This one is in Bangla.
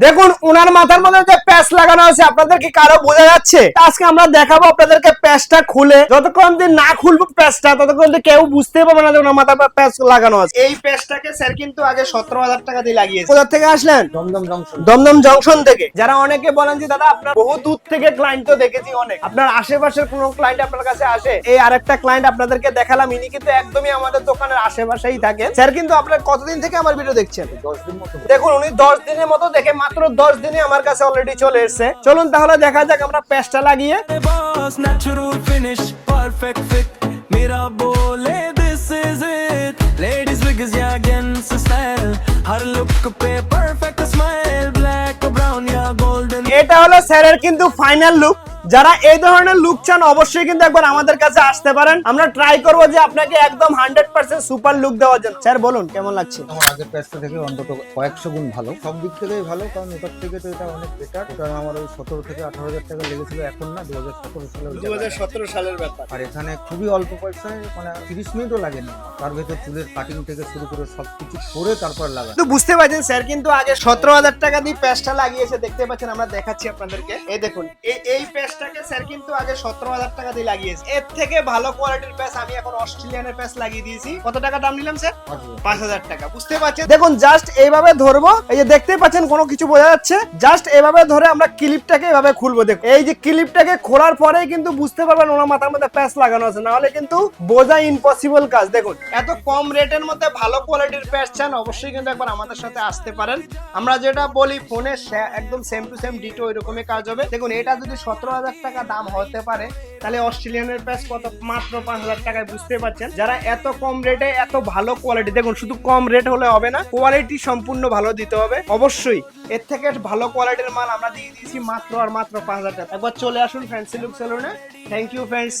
দেখুন ওনার মাথার মধ্যে যে প্যাচ লাগানো আছে আপনাদের কি কারো বোঝা যাচ্ছে? আজকে আমরা দেখাবো আপনাদেরকে প্যাচটা খুলে, যতক্ষণ দিন না খুলবো প্যাচটা ততক্ষণ কেউ বুঝতে পারবে না যে ওনার মাথায় প্যাচ লাগানো আছে। এই প্যাচটাকে স্যার কিন্তু আগে 17,000 টাকা দিয়ে লাগিয়েছে। কোথা থেকে আসলেন? দমদম জংশন থেকে। যারা অনেকে বলেন যে দাদা আপনার বহু দূর থেকে ক্লায়েন্ট তো দেখেছি অনেক, আপনার আশেপাশের কোনো ক্লায়েন্ট আপনার কাছে আসে? এই আরেকটা ক্লায়েন্ট আপনাদেরকে দেখালাম, ইনি কিন্তু একদমই আমাদের দোকানের আশেপাশেই থাকেন। স্যার কিন্তু আপনার কতদিন থেকে আমার ভিডিও দেখছেন? 10 দিন মতো। দেখুন উনি 10 দিনের মতো দেখে মাত্র 10 দিনে আমার কাছে অলরেডি চলে এসেছে। চলুন তাহলে দেখা যাক আমরা প্যাচটা লাগিয়ে। natural finish, perfect fit. मेरा बोले this is it. Ladies wigs या against style. हर look पे perfect smile. Black brown या golden. এটা হলো স্যারের কিন্তু ফাইনাল লুক। যারা এই ধরনের লুক চান অবশ্যই কিন্তু একবার আমাদের কাছে আসতে পারেন। আমরা ট্রাই করব যে আপনাকে একদম 100% সুপার লুক দেওয়ার জন্য। স্যার বলুন কেমন লাগছে? আমার আগের প্যাচটা থেকে অন্তত কয়েকশো গুণ ভালো, সব দিক থেকেই ভালো, কারণ এটার থেকে তো এটা অনেক বেটার। কারণ আমার ওই 17 থেকে 18,000 টাকা লেগেছিল, এখন না 2017 সালে। 2017 সালের ব্যাপার। আর এখানে খুবই অল্প পয়সায়, মানে 30 মিনিটও লাগেনি। তার ভেতর চুলের কাটিং থেকে শুরু করে সবকিছু করে তারপর লাগা। তো বুঝতে পারছেন স্যার কিন্তু আগে 17,000 টাকা দিয়ে প্যাচটা লাগিয়েছে। দেখতে পাচ্ছেন, আমরা দেখাচ্ছি আপনাদেরকে। এই দেখুন এই প্যাচটাকে স্যার কিন্তু আগে 17,000 টাকা দিয়ে লাগিয়েছে। এর থেকে ভালো কোয়ালিটির প্যাচ আমি এখন অস্ট্রেলিয়ানের প্যাচ লাগিয়ে দিয়েছি। কত টাকা দাম নিলাম স্যার? 5,000 টাকা। বুঝতে পারছেন? দেখুন জাস্ট এইভাবে ধরবো, এই যে দেখতে পাচ্ছেন কোনো কিছু বোঝা যাচ্ছে? জাস্ট এইভাবে ধরে আমরা ক্লিপটাকে এভাবে খুলবো। দেখুন এই যে ক্লিপটাকে খোলার পরেই কিন্তু বুঝতে পারবেন ওনার মাথার মধ্যে প্যাচ লাগানো আছে, না হলে কিন্তু বোঝা ইম্পসিবল কাজ। দেখুন এত কম রেটের মধ্যে ভালো কোয়ালিটির প্যাচ চান অবশ্যই কিন্তু একবার আমাদের সাথে আসতে পারেন। আমরা যেটা বলি ফোনে একদম সেম টু সেম ডিটো এরকমই কাজ হবে। দেখুন এটা যদি 17,000 টাকা দাম হতে পারে তাহলে অস্ট্রেলিয়ানের প্যাচ কত? মাত্র 5,000 টাকায়। বুঝতে পারছেন? যারা এত কম রেটে এত ভালো কোয়ালিটি, দেখুন শুধু কম রেট হলে হবে না, কোয়ালিটি সম্পূর্ণ ভালো দিতে হবে অবশ্যই। এর থেকে ভালো কোয়ালিটির মাল আমরা দিয়ে দিয়েছি মাত্র আর মাত্র 5,000 টাকা। একবার চলে আসুন ফ্যান্সি লুক সেলুনে। Thank you friends.